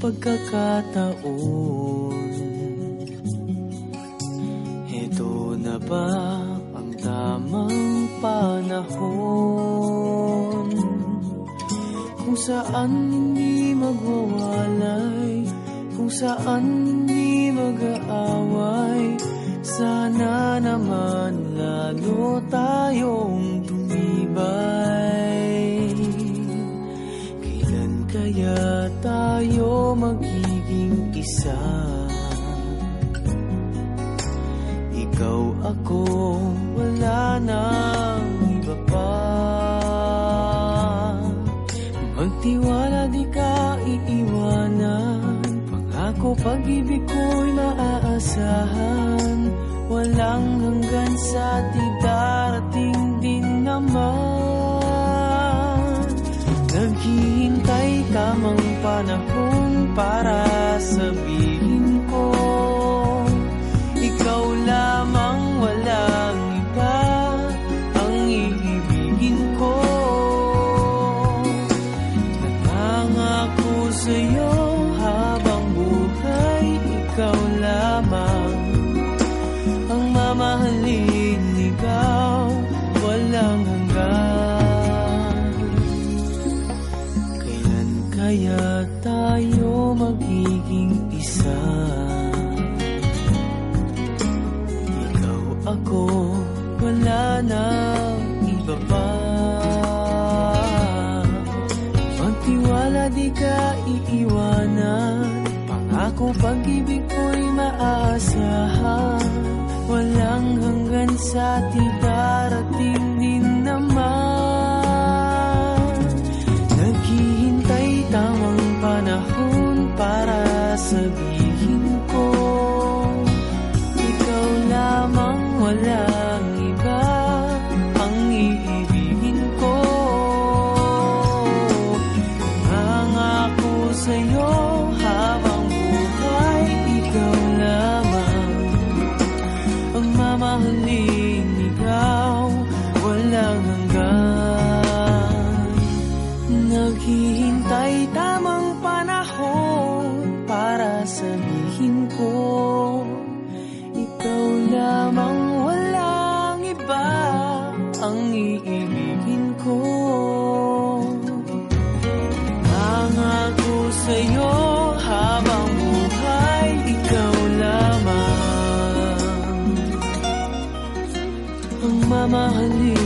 pagkakataon. Heto na ba ang tamang panahon kung saan hindi magwawalay, kung saan hindi mag-aaway? Sana naman lalo tayong tumibay. Kailan kaya tayo magiging isa? Ikaw, ako, wala nang iba pa. Magtiwala, di ka iiwanan. Pangako, pag-ibig ko'y maaasahan. Walang hanggan sa di darating din naman. Naghihintay tamang panahon para sabihin ko, ikaw lamang, walang iba ang iibigin ko. Nangangako sa'yo habang buhay, ikaw lamang ang mamahalin, ikaw walang hanggan. Kailan kaya tayo magiging isa? Ikaw, ako, wala nang iba pa. Magtiwala, di ka iiwanan. Pangako, pag-ibig ko'y maaasahan. Walang hanggan sa di darating din naman. Naghihintay tamang panahon para sabihin ko, ikaw lamang, walang iba ang iibigin ko. Nangako sa'yo habang buhay, ikaw lamang ang mamahalin, ikaw walang hanggan. Naghihintay tamang panahon para sabihin ko, ikaw lamang, walang iba ang iibigin ko. Nangako sa'yo habang buhay, ikaw lamang ang mamahalin.